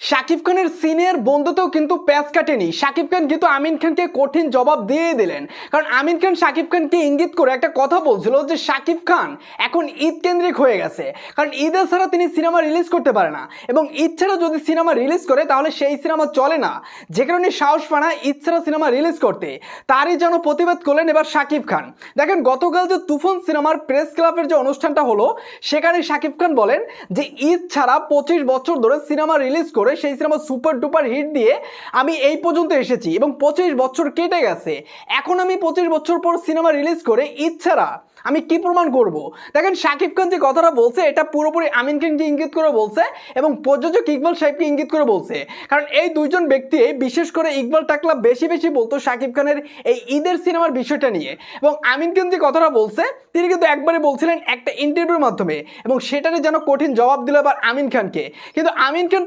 শাকিব খানের সিনিয়র বন্ধুতেও কিন্তু প্যাচ কাটেনি। শাকিব খান কিন্তু আমিন খানকে কঠিন জবাব দিয়ে দিলেন, কারণ আমিন খান শাকিব খানকে ইঙ্গিত করে একটা কথা বলছিল যে শাকিব খান এখন ঈদ কেন্দ্রিক হয়ে গেছে, কারণ ঈদের ছাড়া তিনি সিনেমা রিলিজ করতে পারে না, এবং ঈদ ছাড়া যদি সিনেমা রিলিজ করে তাহলে সেই সিনেমা চলে না, যে কারণে সাহস পায় না ঈদ ছাড়া সিনেমা রিলিজ করতে। তারই যেন প্রতিবাদ করলেন এবার শাকিব খান। দেখেন, গতকাল যে তুফান সিনেমার প্রেস ক্লাবের যে অনুষ্ঠানটা হলো, সেখানে শাকিব খান বলেন যে ঈদ ছাড়া 25 বছর ধরে সিনেমা রিলিজ করে সেই সিনেমা সুপার ডুপার হিট দিয়ে আমি এই পর্যন্ত এসেছি, এবং 25 বছর কেটে গেছে। এখন আমি 25 বছর পর সিনেমা রিলিজ করে ঈদ ছাড়া আমি কি প্রমাণ করব? দেখেন, শাকিব খান যে কথাটা বলছে এটা পুরোপুরি আমিন খানকে ইঙ্গিত করে বলছে, এবং প্রযোজক ইকবাল সাহেবকে ইঙ্গিত করে বলছে, কারণ এই দুইজন ব্যক্তি, বিশেষ করে ইকবাল টাকলা বেশি বলতো শাকিব খানের এই ঈদের সিনেমার বিষয়টা নিয়ে, এবং আমিন খান যে কথাটা বলছে তিনি কিন্তু একবারে বলছিলেন একটা ইন্টারভিউর মাধ্যমে, এবং সেটারই যেন কঠিন জবাব দিল এবার আমিন খানকে। কিন্তু আমিন খান